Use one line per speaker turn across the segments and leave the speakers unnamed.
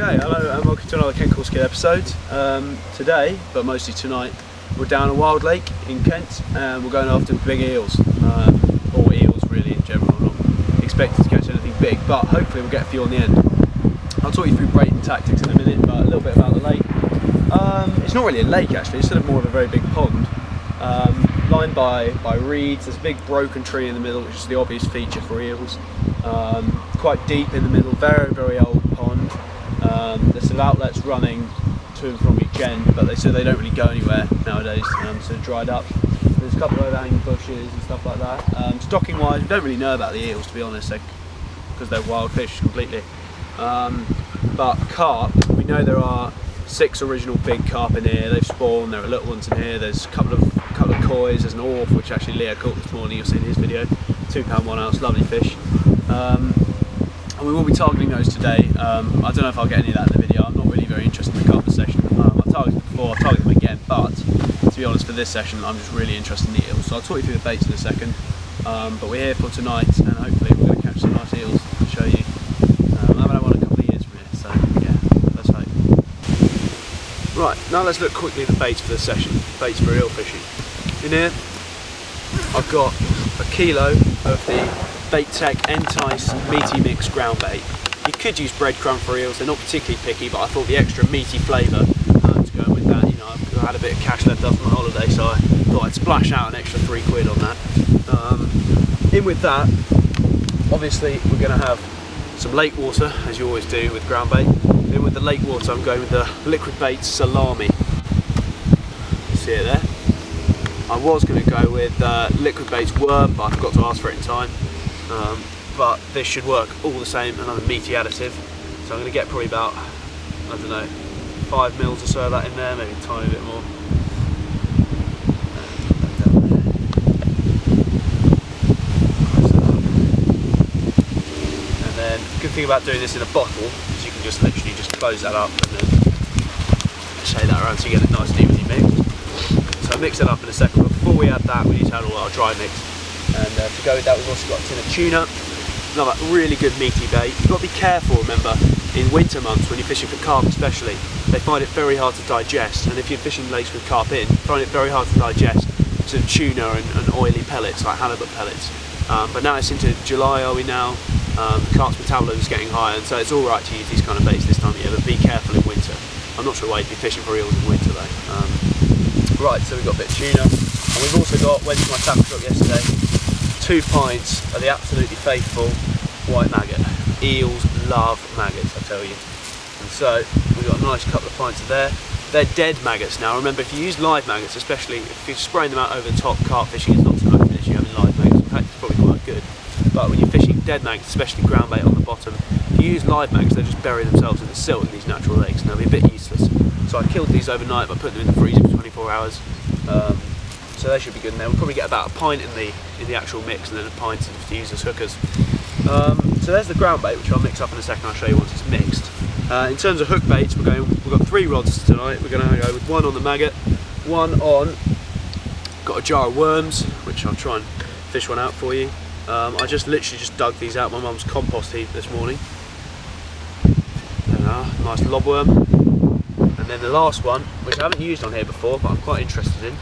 Okay, hello and welcome to another KentCoarseKid episode. Today, but mostly tonight, we're down a wild lake in Kent and we're going after big eels, or eels really in general. I'm not expecting to catch anything big, but hopefully we'll get a few on the end. I'll talk you through bait and tactics in a minute, but a little bit about the lake. It's not really a lake actually, it's sort of more of a very big pond, lined by reeds. There's a big broken tree in the middle, which is the obvious feature for eels. Quite deep in the middle, very, very old pond. There's some outlets running to and from each end, but they don't really go anywhere nowadays, so they're dried up. There's a couple of overhanging bushes and stuff like that. Stocking wise, we don't really know about the eels, to be honest, because they're wild fish completely. But carp, we know there are 6 original big carp in here. They've spawned. There are little ones in here. There's a couple of kois. There's an orf, which actually Leo caught this morning. You'll see in his video. £2 1 ounce, lovely fish. And we will be targeting those today. I don't know if I'll get any of that in the video. I'm not really very interested in the carp session. I targeted before. I'll target them again. But to be honest, for this session, I'm just really interested in the eels. So I'll talk you through the baits in a second. But we're here for tonight, and hopefully we're going to catch some nice eels. I'll show you. I haven't had one in a couple of years from here, so yeah, let's hope. Right, now let's look quickly at the baits for this session. Baits for eel fishing. In here, I've got a kilo of the Bait Tech Entice Meaty Mix ground bait. You could use breadcrumb for eels, they're not particularly picky, but I thought the extra meaty flavour to go with that. You know, I had a bit of cash left after my holiday, so I thought I'd splash out an extra £3 on that. In with that, obviously we're going to have some lake water, as you always do with ground bait. In with the lake water, I'm going with the Liquid Bait Salami. You see it there? I was going to go with Liquid Bait's Worm, but I forgot to ask for it in time. But this should work all the same, another meaty additive. So I'm going to get probably about, I don't know, 5 mils or so of that in there, maybe a tiny bit more. And then, the good thing about doing this in a bottle is you can just literally just close that up and then shake that around so you get it nice and evenly mixed. So I'll mix it up in a second, but before we add that we need to add all our dry mix. And to go with that, we've also got a tin of tuna, another really good meaty bait. You've got to be careful, remember, in winter months when you're fishing for carp especially, they find it very hard to digest, and if you're fishing lakes with carp in, you find it very hard to digest some tuna and oily pellets, like halibut pellets. But now it's into July, are we now? The carp's metabolism is getting higher, and so it's alright to use these kind of baits this time of year, but be careful in winter. I'm not sure why you'd be fishing for eels in winter though. Right, so we've got a bit of tuna, and we've also got, went to my tackle shop yesterday, 2 pints of the absolutely faithful white maggot. Eels love maggots, I tell you. And so we've got a nice couple of pints of there. They're dead maggots now. Remember, if you use live maggots, especially if you're spraying them out over the top, carp fishing is not so much an issue having live maggots. In fact, it's probably quite good. But when you're fishing dead maggots, especially ground bait on the bottom, if you use live maggots, they just bury themselves in the silt in these natural lakes and they'll be a bit useless. So I killed these overnight by putting them in the freezer for 24 hours. So they should be good in there. We'll probably get about a pint in the actual mix and then a pint to use as hookers. So there's the ground bait, which I'll mix up in a second. I'll show you once it's mixed. In terms of hook baits, we've got 3 rods tonight. We're going to go with 1 on the maggot, 1 on, got a jar of worms, which I'll try and fish one out for you. I literally just dug these out of my mum's compost heap this morning. There we are, nice lobworm. And then the last one, which I haven't used on here before, but I'm quite interested in.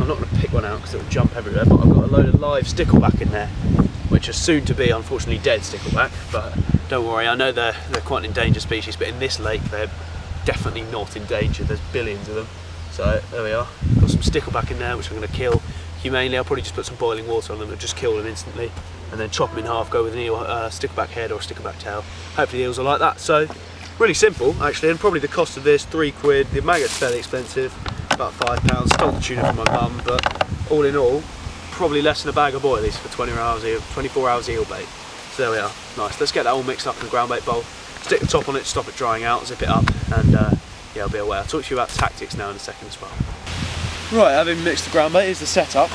I'm not going to pick one out because it will jump everywhere, but I've got a load of live stickleback in there, which are soon to be, unfortunately, dead stickleback. But don't worry, I know they're quite an endangered species, but in this lake they're definitely not in danger. There's billions of them. So there we are. Got some stickleback in there, which I'm going to kill humanely. I'll probably just put some boiling water on them and just kill them instantly, and then chop them in half. Go with an eel, stickleback head or a stickleback tail. Hopefully the eels are like that. So really simple actually, and probably the cost of this £3. The maggot's fairly expensive, about £5. Stole the tuna from my mum, but all in all, probably less than a bag of boilies for 24 hours eel bait. So there we are, nice. Let's get that all mixed up in a ground bait bowl, stick the top on it, stop it drying out, zip it up, and yeah, I'll be away. I'll talk to you about tactics now in a second as well. Right, having mixed the ground bait, here's the setup.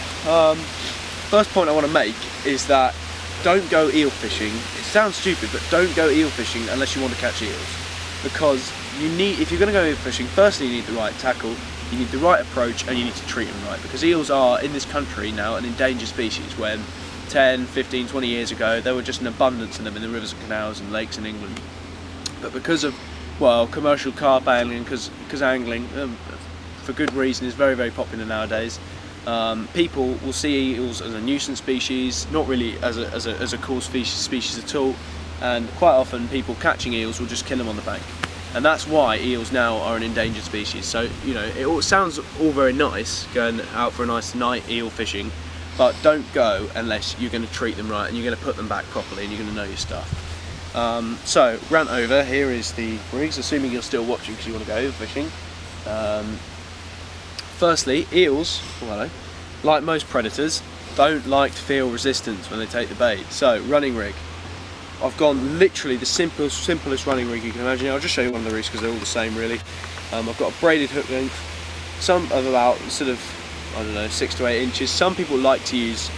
First point I want to make is that don't go eel fishing. It sounds stupid, but don't go eel fishing unless you want to catch eels. Because if you're going to go eel fishing, firstly you need the right tackle, you need the right approach, and you need to treat them right. Because eels are, in this country now, an endangered species, when 10, 15, 20 years ago there were just an abundance of them in the rivers and canals and lakes in England. But because of well, commercial carp angling, because angling, for good reason, is very, very popular nowadays. People will see eels as a nuisance species, not really as a cool species at all, and quite often people catching eels will just kill them on the bank, and that's why eels now are an endangered species. So, you know, it all sounds all very nice going out for a nice night eel fishing, but don't go unless you're going to treat them right and you're going to put them back properly and you're going to know your stuff. So, rant over, here is the rigs, assuming you're still watching because you want to go overfishing. Firstly, eels, well, like most predators, don't like to feel resistance when they take the bait. So, running rig. I've gone literally the simplest running rig you can imagine. I'll just show you one of the rigs because they're all the same really. I've got a braided hook length, some of about sort of, I don't know, 6 to 8 inches. Some people like to use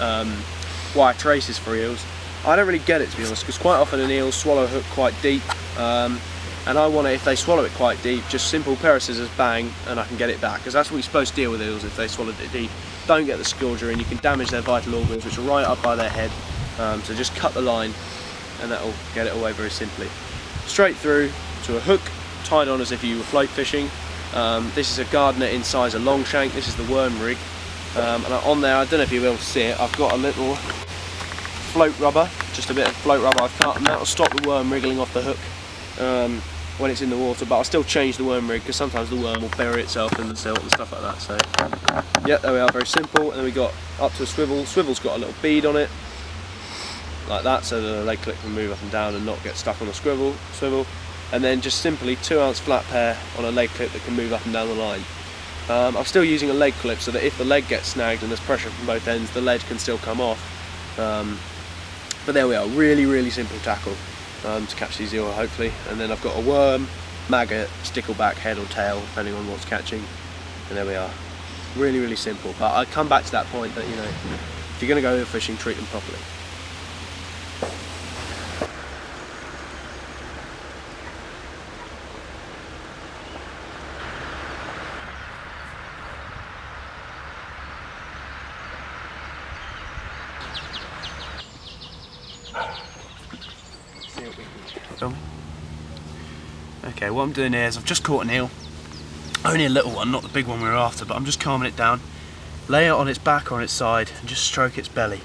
wire traces for eels. I don't really get it, to be honest, because quite often an eel swallow a hook quite deep, and I want it, if they swallow it quite deep, just simple pair of scissors, bang, and I can get it back, because that's what you're supposed to deal with eels if they swallowed it deep. Don't get the scourger in, you can damage their vital organs, which are right up by their head, so just cut the line, and that'll get it away very simply. Straight through to a hook, tied on as if you were float fishing. This is a Gardner in size, a long shank. This is the worm rig, and on there, I don't know if you'll be able to see it, I've got a little float rubber, just a bit of float rubber I've cut, and that'll stop the worm wriggling off the hook when it's in the water. But I'll still change the worm rig because sometimes the worm will bury itself in the silt and stuff like that. So yeah, there we are, very simple. And then we got up to a swivel. Swivel's got a little bead on it like that, so the leg clip can move up and down and not get stuck on the swivel. And then just simply 2-ounce flat pair on a leg clip that can move up and down the line. I'm still using a leg clip so that if the leg gets snagged and there's pressure from both ends, the lead can still come off. But there we are, really simple tackle to catch these eel, hopefully. And then I've got a worm, maggot, stickleback, head or tail, depending on what's catching. And there we are, really simple. But I come back to that point that, you know, if you're going to go overfishing, treat them properly. Okay, what I'm doing here is I've just caught an eel, only a little one, not the big one we were after, but I'm just calming it down, lay it on its back or on its side and just stroke its belly.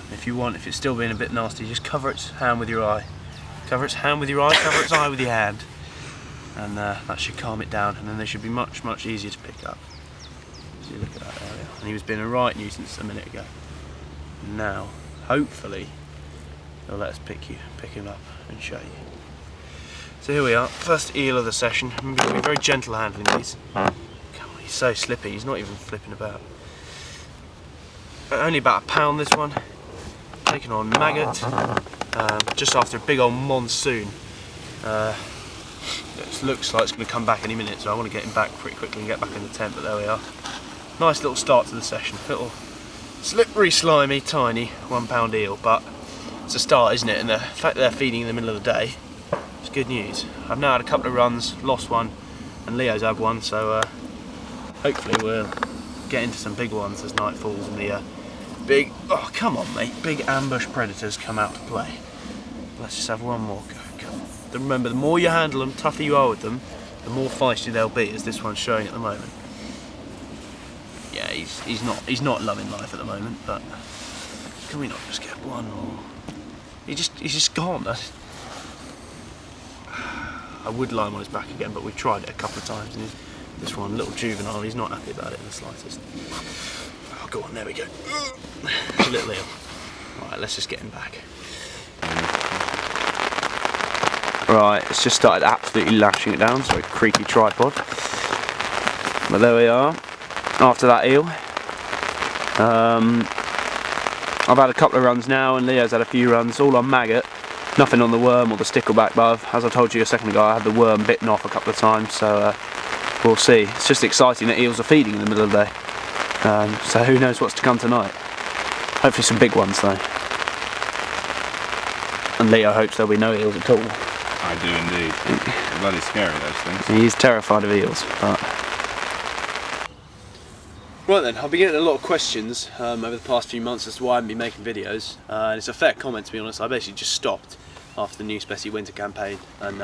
And if you want, if it's still being a bit nasty, just cover its hand with your eye. Cover its hand with your eye, cover its eye with your hand, and that should calm it down, and then they should be much easier to pick up. So you look at that area, and he was being a right nuisance a minute ago. Now, hopefully, they'll let us pick him up and show you. So here we are, first eel of the session. I'm going to be very gentle handling these. Come on, he's so slippy, he's not even flipping about. Only about a pound this one. Taking on maggot, just after a big old monsoon. It looks like it's going to come back any minute, so I want to get him back pretty quickly and get back in the tent, but there we are. Nice little start to the session. Little slippery, slimy, tiny 1 pound eel, but it's a start, isn't it? And the fact that they're feeding in the middle of the day, it's good news. I've now had a couple of runs, lost one, and Leo's had one, so hopefully we'll get into some big ones as night falls and the big, oh come on mate, big ambush predators come out to play. Let's just have one more go. Come on. Remember, the more you handle them, tougher you are with them, the more feisty they'll be, as this one's showing at the moment. Yeah, he's not loving life at the moment, but can we not just get one more? He's just gone. I would lie him on his back again, but we've tried it a couple of times, and this one, little juvenile, he's not happy about it in the slightest. Oh, go on, there we go. A little eel. Right, let's just get him back. Right, it's just started absolutely lashing it down, so a creaky tripod. But there we are, after that eel. I've had a couple of runs now, and Leo's had a few runs, all on maggot. Nothing on the worm or the stickleback, but as I told you a second ago, I had the worm bitten off a couple of times, so we'll see. It's just exciting that eels are feeding in the middle of the day. So who knows what's to come tonight. Hopefully some big ones though. And Leo hopes there'll be no eels at all.
I do indeed. They're bloody scary, those things.
He's terrified of eels. But... Right then, I've been getting a lot of questions over the past few months as to why I haven't been making videos. And it's a fair comment, to be honest. I basically just stopped after the new Specie winter campaign and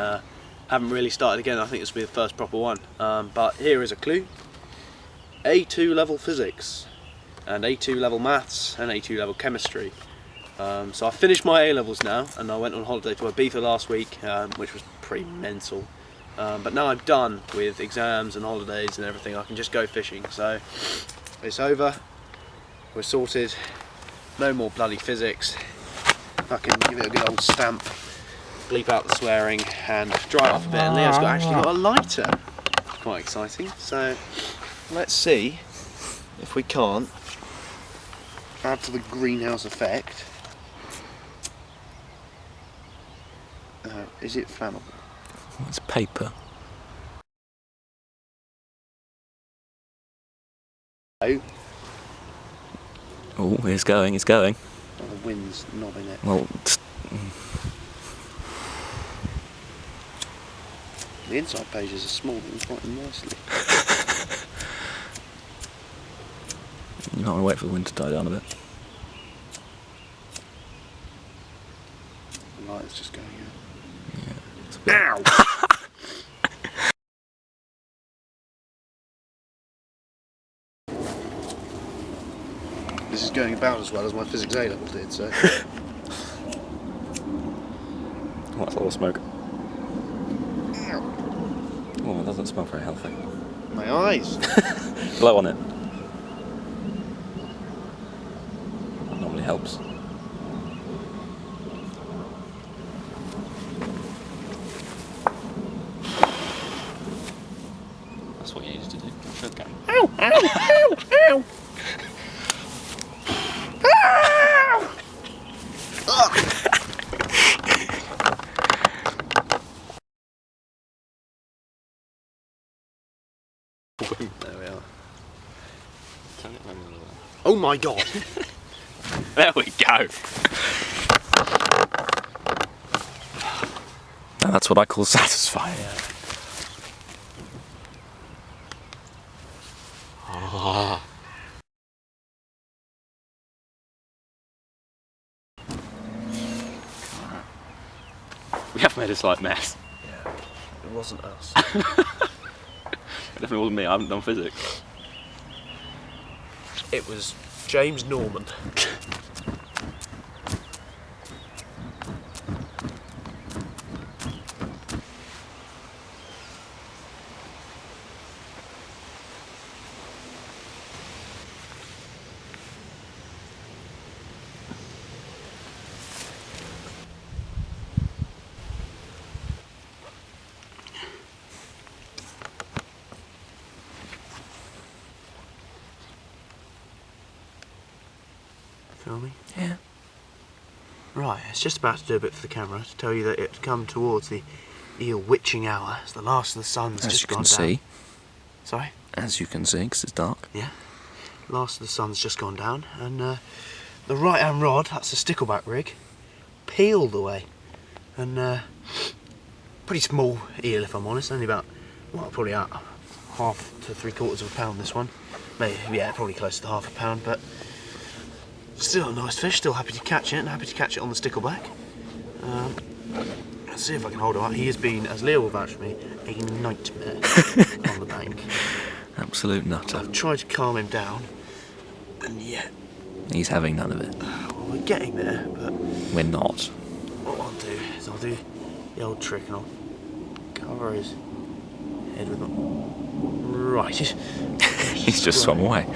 haven't really started again. I think this will be the first proper one. But here is a clue. A2 level physics, and A2 level maths, and A2 level chemistry. So I finished my A-levels now, and I went on holiday to Ibiza last week, which was pretty mental. But now I'm done with exams and holidays and everything. I can just go fishing. So it's over. We're sorted. No more bloody physics. I can give it a good old stamp, bleep out the swearing, and dry it off a bit. And Leo's actually got a lighter. Quite exciting. So let's see if we can't add to the greenhouse effect. Is it flammable?
It's paper.
Oh,
it's going, it's going.
oh, the wind's knobbing it.
Well,
The inside pages are small and quite nicely.
you might want to wait for the wind to die down a bit.
The light's just going out.
Yeah.
Ow! This is going about as well as my physics A level did, so.
Oh, that's a lot of smoke. Oh, it doesn't smell very healthy.
My eyes!
Blow on it. That normally helps. That's what you needed to do. Okay.
Ow! Ow! Ow! Ow! There we are.
Turn it around a little bit.
Oh my god!
There we go. Now that's what I call satisfying. Oh. We have made a slight mess.
Yeah, it wasn't us.
It definitely wasn't me, I haven't done physics.
It was James Norman. Filming?
Yeah.
Right, it's just about to do a bit for the camera to tell you that it's come towards the eel witching hour. It's the last of the sun's
As
just
you
gone
can
down.
see.
Sorry?
As you can see, because it's dark.
Yeah. Last of the sun's just gone down, and the right hand rod, that's a stickleback rig, peeled away. And pretty small eel, if I'm honest, only about, well, probably about 1/2 to 3/4 of a pound, this one. Maybe, yeah, probably close to 1/2 pound, but still a nice fish, still happy to catch it, and happy to catch it on the stickleback. Let's see if I can hold him up. He has been, as Leo will vouch for me, a nightmare on the bank.
Absolute nutter.
I've tried to calm him down, and yet,
He's having none of it.
well, we're getting there, but
We're not.
what I'll do is I'll do the old trick and I'll cover his head with my... Right.
He's just swum away.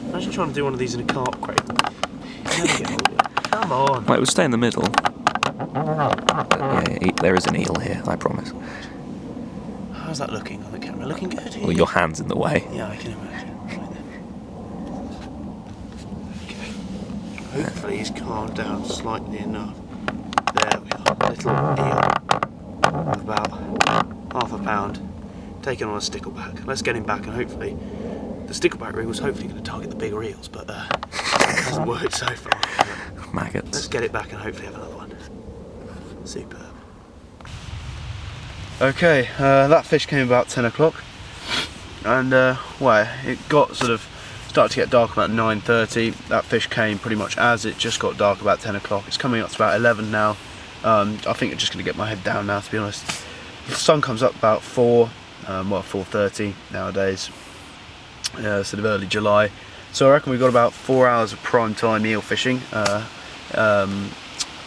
Imagine trying to do one of these in a carp crate. You never get hold of it. Come on.
Well, it would stay in the middle. Yeah, there is an eel here, I promise.
How's that looking on the camera? Looking good?
Well, your hand's in the way.
Yeah, I can imagine. Right there. Okay. Hopefully he's calmed down slightly enough. There we are. Little eel of about 1/2 pound taken on a stickleback. Let's get him back, and hopefully the stickleback rig was hopefully going to target the bigger eels, but it hasn't worked so far.
Maggots.
Let's get it back and hopefully have another one. Superb. Okay, that fish came about 10 o'clock, and well, it got started to get dark about 9:30. That fish came pretty much as it just got dark about 10 o'clock. It's coming up to about 11 now. I think I'm just going to get my head down now, to be honest. The sun comes up about 4:30 nowadays, sort of early July. So I reckon we've got about 4 hours of prime time eel fishing.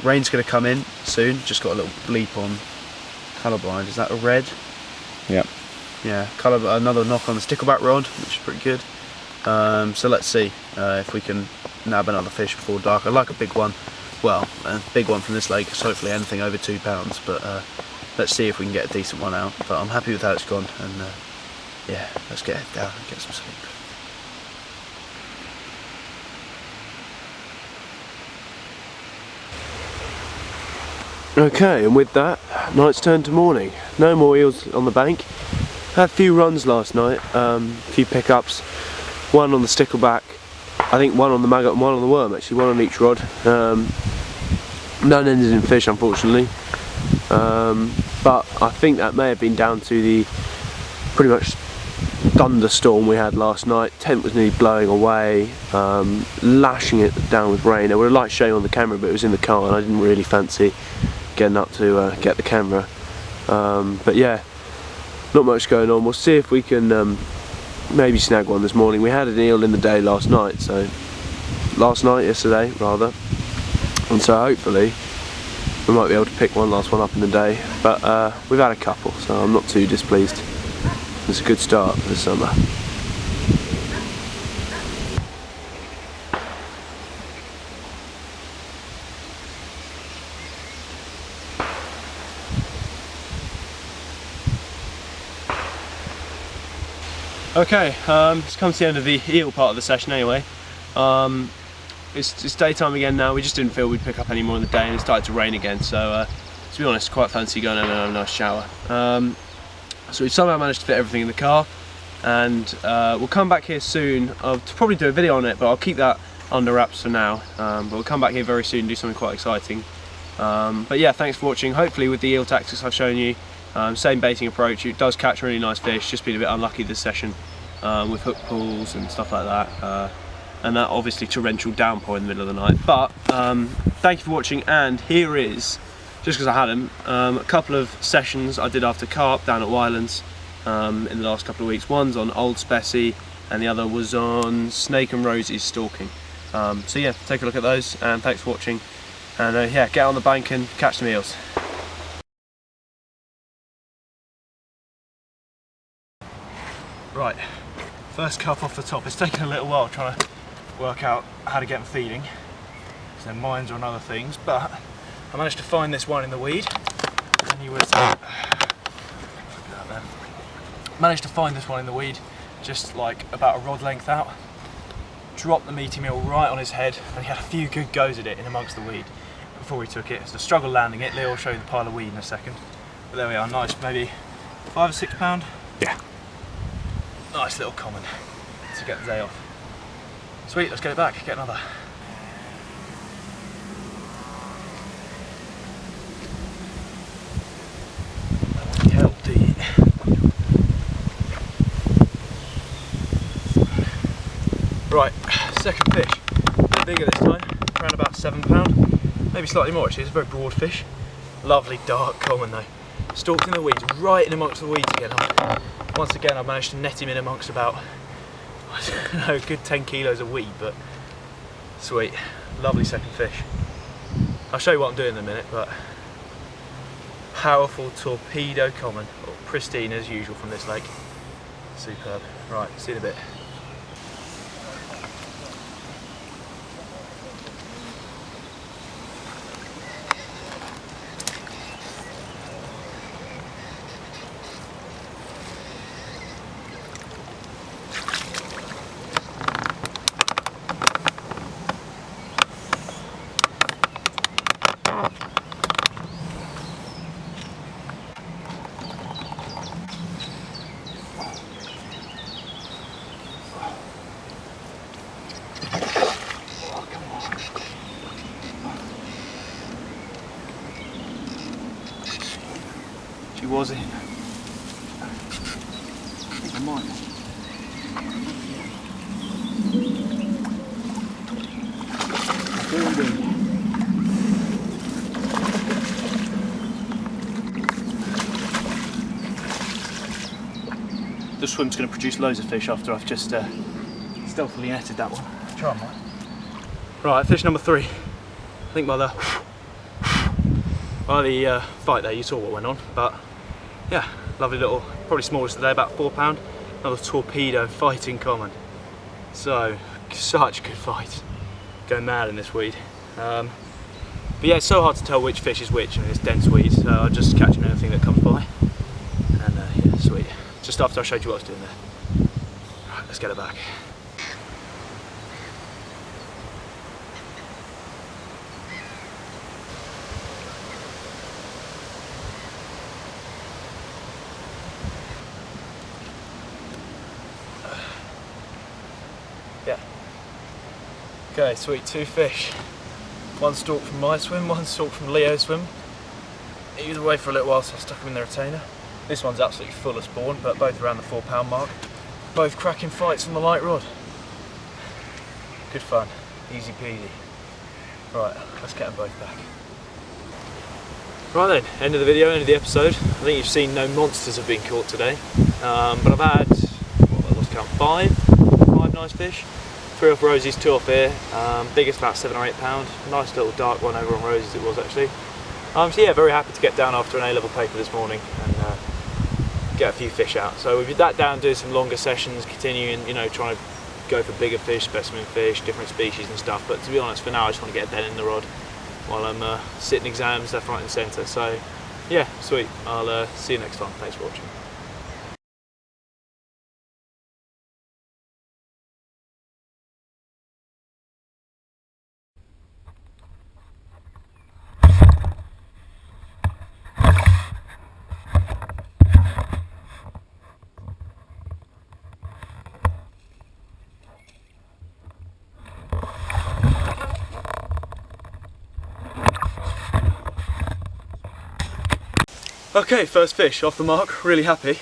Rain's going to come in soon. Just got a little bleep on colourblind. Is that a red?
Yep.
Yeah, another knock on the stickleback rod, which is pretty good. So let's see if we can nab another fish before dark. I'd like a big one. Well, a big one from this lake, so hopefully anything over 2 pounds, but let's see if we can get a decent one out. But I'm happy with how it's gone, and yeah, let's get head down and get some sleep. Okay, and with that, night's turned to morning. No more eels on the bank. Had a few runs last night, a few pickups, one on the stickleback, I think one on the maggot and one on the worm actually, one on each rod. None ended in fish, unfortunately, but I think that may have been down to the pretty much thunderstorm we had last night. Tent was nearly blowing away, lashing it down with rain. I would have liked showing on the camera, but it was in the car and I didn't really fancy getting up to get the camera. But yeah, not much going on. We'll see if we can maybe snag one this morning. We had an eel in the day yesterday rather, and so hopefully we might be able to pick one last one up in the day, but we've had a couple, so I'm not too displeased. It's a good start for the summer. Okay, it's come to the end of the eel part of the session anyway. It's daytime again now. We just didn't feel we'd pick up any more in the day, and it started to rain again, so to be honest, quite fancy going over and having a nice shower. So we've somehow managed to fit everything in the car, and we'll come back here soon. I'll probably do a video on it, but I'll keep that under wraps for now. But we'll come back here very soon and do something quite exciting. But yeah, thanks for watching. Hopefully with the eel tactics I've shown you, same baiting approach, it does catch really nice fish. Just been a bit unlucky this session with hook pulls and stuff like that. And that obviously torrential downpour in the middle of the night. But thank you for watching, and here is, just because I had them, a couple of sessions I did after carp down at Wylands in the last couple of weeks. One's on Old Specie and the other was on Snake and Rosie's stalking. So yeah, take a look at those, and thanks for watching, and yeah, get on the bank and catch some eels. Right, first cup off the top. It's taken a little while trying to work out how to get them feeding, because their minds are on other things, but I managed to find this one in the weed, and he was managed to find this one in the weed, just like about a rod length out. Dropped the meaty meal right on his head, and he had a few good goes at it in amongst the weed before he took it. It's a struggle landing it. Leo will show you the pile of weed in a second, but there we are. Nice, maybe 5 or 6 pound. Yeah. Nice little common to get the day off. Sweet, let's get it back, get another. Healthy. Right, second fish. A bit bigger this time, around about 7 pound, maybe slightly more actually. It's a very broad fish. Lovely dark common though. Stalked in the weeds, right in amongst the weeds again. Once again, I managed to net him in amongst about, I don't know, a good 10 kilos of weed, but sweet. Lovely second fish. I'll show you what I'm doing in a minute, but powerful torpedo common, pristine as usual from this lake. Superb. Right, see you in a bit. Was it? I think I might. swim's going to produce loads of fish after I've just stealthily netted that one. Try mate. Right, fish number 3. I think by the fight there you saw what went on, but yeah, lovely little, probably smallest today, about £4. Another torpedo fighting common. So, such a good fight. Going mad in this weed. But yeah, it's so hard to tell which fish is which in this dense weed, so I'm just catching anything that comes by. And yeah, sweet. Just after I showed you what I was doing there. Right, let's get it back. Yeah. Okay, sweet, 2 fish. One stalk from my swim, one stalk from Leo's swim. He was away for a little while, so I stuck him in the retainer. This one's absolutely full of spawn, but both around the £4 mark. Both cracking fights on the light rod. Good fun, easy peasy. Right, let's get them both back. Right then, end of the video, end of the episode. I think you've seen no monsters have been caught today. But I've had, what, let's count, 5 nice fish. 3 off Rosie's, 2 off here. Biggest about £7 or £8. Nice little dark one over on Rosie's it was actually. So yeah, very happy to get down after an A-level paper this morning and get a few fish out. So we've been that down doing some longer sessions, continuing, you know, trying to go for bigger fish, specimen fish, different species and stuff. But to be honest, for now I just want to get a bed in the rod while I'm sitting exams left, right and centre. So yeah, sweet. I'll see you next time. Thanks for watching. Okay, first fish off the mark, really happy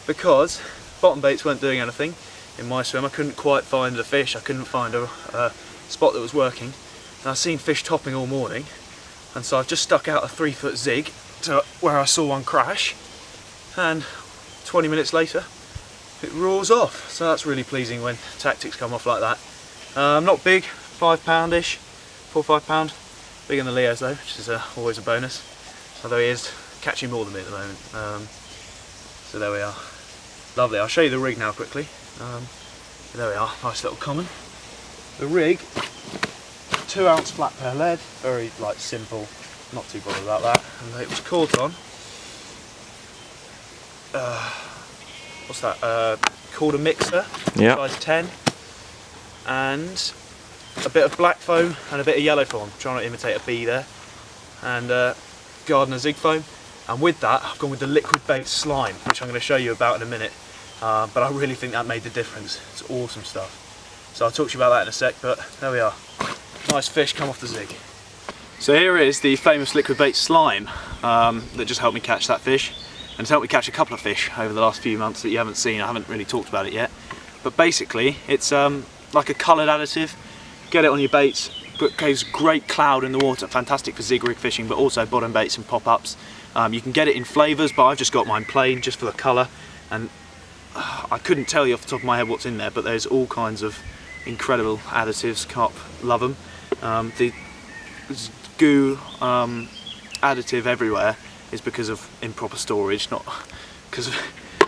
because bottom baits weren't doing anything in my swim. I couldn't quite find a fish, I couldn't find a spot that was working. And I've seen fish topping all morning, and so I've just stuck out a 3-foot zig to where I saw one crash, and 20 minutes later it roars off. So that's really pleasing when tactics come off like that. Not big, £5-ish, 4 or £5. Bigger than the Leo's though, which is always a bonus. Although he is catching more than me at the moment. So there we are. Lovely. I'll show you the rig now quickly. There we are. Nice little common. The rig, 2 ounce flat pair lead. Very like simple. Not too bothered about that. And it was caught on. What's that? Called a mixer.
Yeah.
Size 10. And a bit of black foam and a bit of yellow foam. Trying to imitate a bee there. And Gardener Zig foam. And with that, I've gone with the liquid bait slime, which I'm going to show you about in a minute. But I really think that made the difference. It's awesome stuff. So I'll talk to you about that in a sec, but there we are. Nice fish come off the Zig. So here is the famous liquid bait slime that just helped me catch that fish. And it's helped me catch a couple of fish over the last few months that you haven't seen. I haven't really talked about it yet. But basically, it's like a coloured additive. Get it on your baits. Gives great cloud in the water. Fantastic for zig rig fishing, but also bottom baits and pop-ups. You can get it in flavours, but I've just got mine plain just for the colour, and I couldn't tell you off the top of my head what's in there, but there's all kinds of incredible additives. Carp love them. The goo additive everywhere is because of improper storage, not because of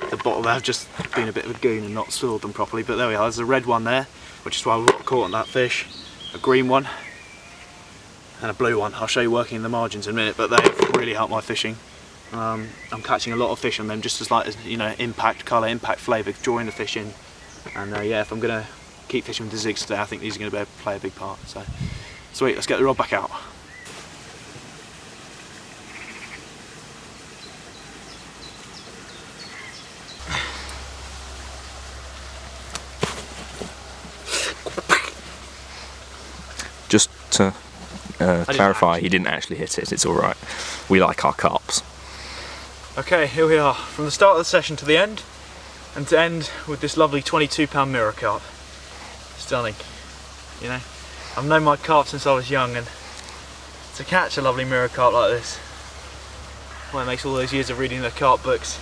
the bottle there. I've just been a bit of a goon and not stored them properly, but there we are. There's a red one there, which is why we got caught on that fish, a green one, and a blue one. I'll show you working in the margins in a minute, but they really help my fishing. I'm catching a lot of fish on them, just as like, you know, impact colour, impact flavour, drawing the fish in. And yeah, if I'm going to keep fishing with the zigs today, I think these are going to play a big part. So sweet, let's get the rod back out.
Just to clarify, he didn't actually hit it, it's alright. We like our carps.
Okay, here we are, from the start of the session to the end, and to end with this lovely 22-pound mirror carp. Stunning, you know. I've known my carp since I was young, and to catch a lovely mirror carp like this, well, it makes all those years of reading the carp books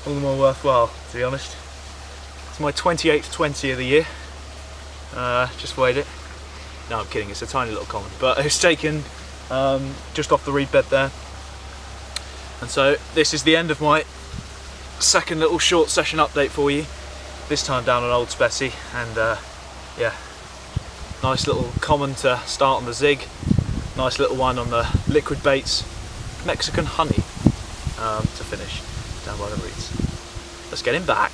all the more worthwhile, to be honest. It's my 28th 20 of the year. Just weighed it. No, I'm kidding, it's a tiny little common, but it's taken just off the reed bed there. And so this is the end of my second little short session update for you. This time down on Old Spessy, and yeah, nice little common to start on the Zig, nice little one on the liquid baits, Mexican honey to finish down by the reeds. Let's get him back.